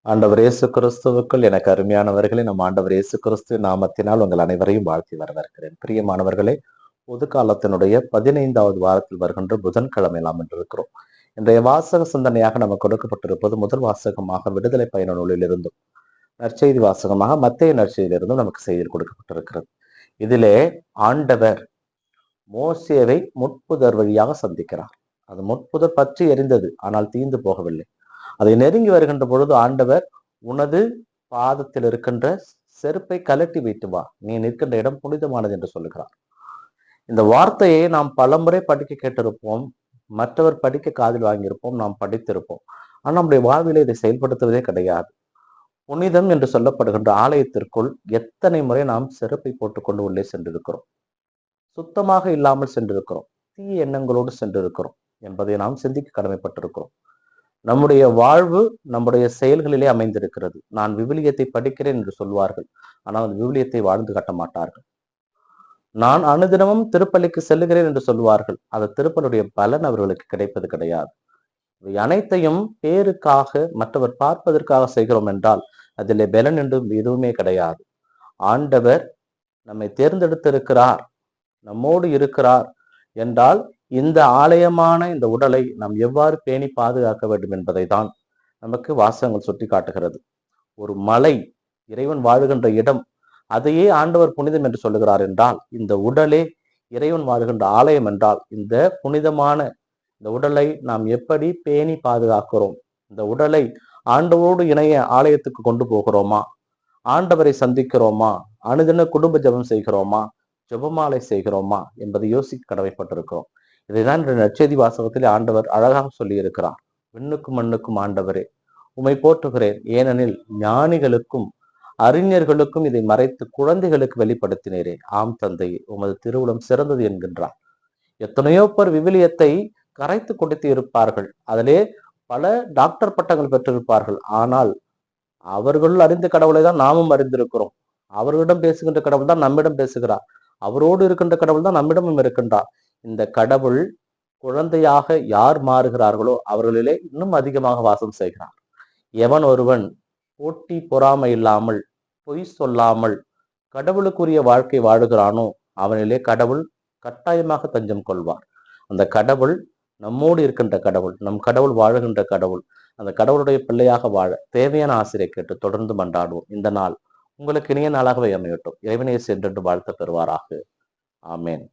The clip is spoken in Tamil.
ஆண்டவர் இயேசு கிறிஸ்துவுக்குள் எனக்கு அருமையானவர்களே, நம் ஆண்டவர் இயேசு கிறிஸ்து நாமத்தினால் உங்கள் அனைவரையும் வாழ்த்தி வரவேற்கிறேன். பிரியமானவர்களே, பொது காலத்தினுடைய 15வது வாரத்தில் வருகின்ற புதன்கிழமை நாம் இருக்கிறோம். இன்றைய வாசக சிந்தனையாக நமக்கு கொடுக்கப்பட்டிருப்பது முதல் வாசகமாக விடுதலை பயண நூலிலிருந்தும், நற்செய்தி வாசகமாக மத்தேயு நற்செய்தியிலிருந்தும் நமக்கு செய்தி கொடுக்கப்பட்டிருக்கிறது. இதிலே ஆண்டவர் மோசேவை முட்புதர் வழியாக சந்திக்கிறார். அது முட்புதர் பற்றி எரிந்தது, ஆனால் தீந்து போகவில்லை. அதை நெருங்கி வருகின்ற பொழுது ஆண்டவர், உனது பாதத்தில் இருக்கின்ற செருப்பை கலட்டி வைத்து வா, நீ நிற்கின்ற இடம் புனிதமானது என்று சொல்லுகிறார். இந்த வார்த்தையை நாம் பலமுறை படிக்க கேட்டிருப்போம், மற்றவர் படிக்க காதில் வாங்கியிருப்போம், நாம் படித்திருப்போம். ஆனால் நம்முடைய வாழ்வில இதை செயல்படுத்துவதே கிடையாது. புனிதம் என்று சொல்லப்படுகின்ற ஆலயத்திற்குள் எத்தனை முறை நாம் செருப்பை போட்டுக்கொண்டு உள்ளே சென்றிருக்கிறோம், சுத்தமாக இல்லாமல் சென்றிருக்கிறோம், தீய எண்ணங்களோடு சென்றிருக்கிறோம் என்பதை நாம் சிந்திக்க கடமைப்பட்டிருக்கிறோம். நம்முடைய வாழ்வு நம்முடைய செயல்களிலே அமைந்திருக்கிறது. நான் விவிலியத்தை படிக்கிறேன் என்று சொல்வார்கள், ஆனால் அந்த விவிலியத்தை வாழ்ந்து காட்ட மாட்டார்கள். நான் அனுதினமும் திருப்பலிக்கு செல்லுகிறேன் என்று சொல்வார்கள், அந்த திருப்பலுடைய பலன் அவர்களுக்கு கிடைப்பது கிடையாது. இவை அனைத்தையும் பேருக்காக, மற்றவர் பார்ப்பதற்காக செய்கிறோம் என்றால் அதிலே பலன் என்றும் எதுவுமே கிடையாது. ஆண்டவர் நம்மை தேர்ந்தெடுத்திருக்கிறார், நம்மோடு இருக்கிறார் என்றால் இந்த ஆலயமான இந்த உடலை நாம் எவ்வாறு பேணி பாதுகாக்க வேண்டும் என்பதை தான் நமக்கு வாசகங்கள் சுட்டி காட்டுகிறது. ஒரு மலை இறைவன் வாழுகின்ற இடம், அதையே ஆண்டவர் புனிதம் என்று சொல்லுகிறார் என்றால், இந்த உடலே இறைவன் வாழுகின்ற ஆலயம் என்றால், இந்த புனிதமான இந்த உடலை நாம் எப்படி பேணி பாதுகாக்கிறோம், இந்த உடலை ஆண்டவரோடு இணைய ஆலயத்துக்கு கொண்டு போகிறோமா, ஆண்டவரை சந்திக்கிறோமா, அனுதின குடும்ப ஜெபம் செய்கிறோமா, ஜெபமாலை செய்கிறோமா என்பதை யோசிக்க கடமைப்பட்டிருக்கிறோம். இதைதான் இந்த நற்செய்தி வாசகத்திலே ஆண்டவர் அழகாக சொல்லி இருக்கிறார். விண்ணுக்கும் மண்ணுக்கும் ஆண்டவரே உம்மை போற்றுகிறேன், ஏனெனில் ஞானிகளுக்கும் அறிஞர்களுக்கும் இதை மறைத்து குழந்தைகளுக்கு வெளிப்படுத்தினீரே. ஆம் தந்தையே, உமது திருவுளம் சிறந்தது என்கின்றார். எத்தனையோ பேர் விவிலியத்தை கரைத்து கொடுத்து இருப்பார்கள், அதிலே பல டாக்டர் பட்டங்கள் பெற்றிருப்பார்கள். ஆனால் அவர்கள் அறிந்த கடவுளை தான் நாமும் அறிந்திருக்கிறோம். அவர்களிடம் பேசுகின்ற கடவுள் தான் நம்மிடம் பேசுகிறார். அவரோடு இருக்கின்ற கடவுள் தான் நம்மிடமும் இருக்கின்றார். இந்த கடவுள் குழந்தையாக யார் மாறுகிறார்களோ அவர்களிலே இன்னும் அதிகமாக வாசம் செய்கிறார். எவன் ஒருவன் போட்டி பொறாமை இல்லாமல், பொய் சொல்லாமல் கடவுளுக்குரிய வாழ்க்கை வாழுகிறானோ அவனிலே கடவுள் கட்டாயமாக தஞ்சம் கொள்வார். அந்த கடவுள் நம்மோடு இருக்கின்ற கடவுள், நம் கடவுள் வாழுகின்ற கடவுள். அந்த கடவுளுடைய பிள்ளையாக வாழ தேவையான ஆசிரியை கேட்டு தொடர்ந்து மன்றாடுவோம். இந்த நாள் உங்களுக்கு இனிய நாளாகவே அமையட்டும். இறைவனையை சென்று வாழ்த்த பெறுவாராக. ஆமேன்.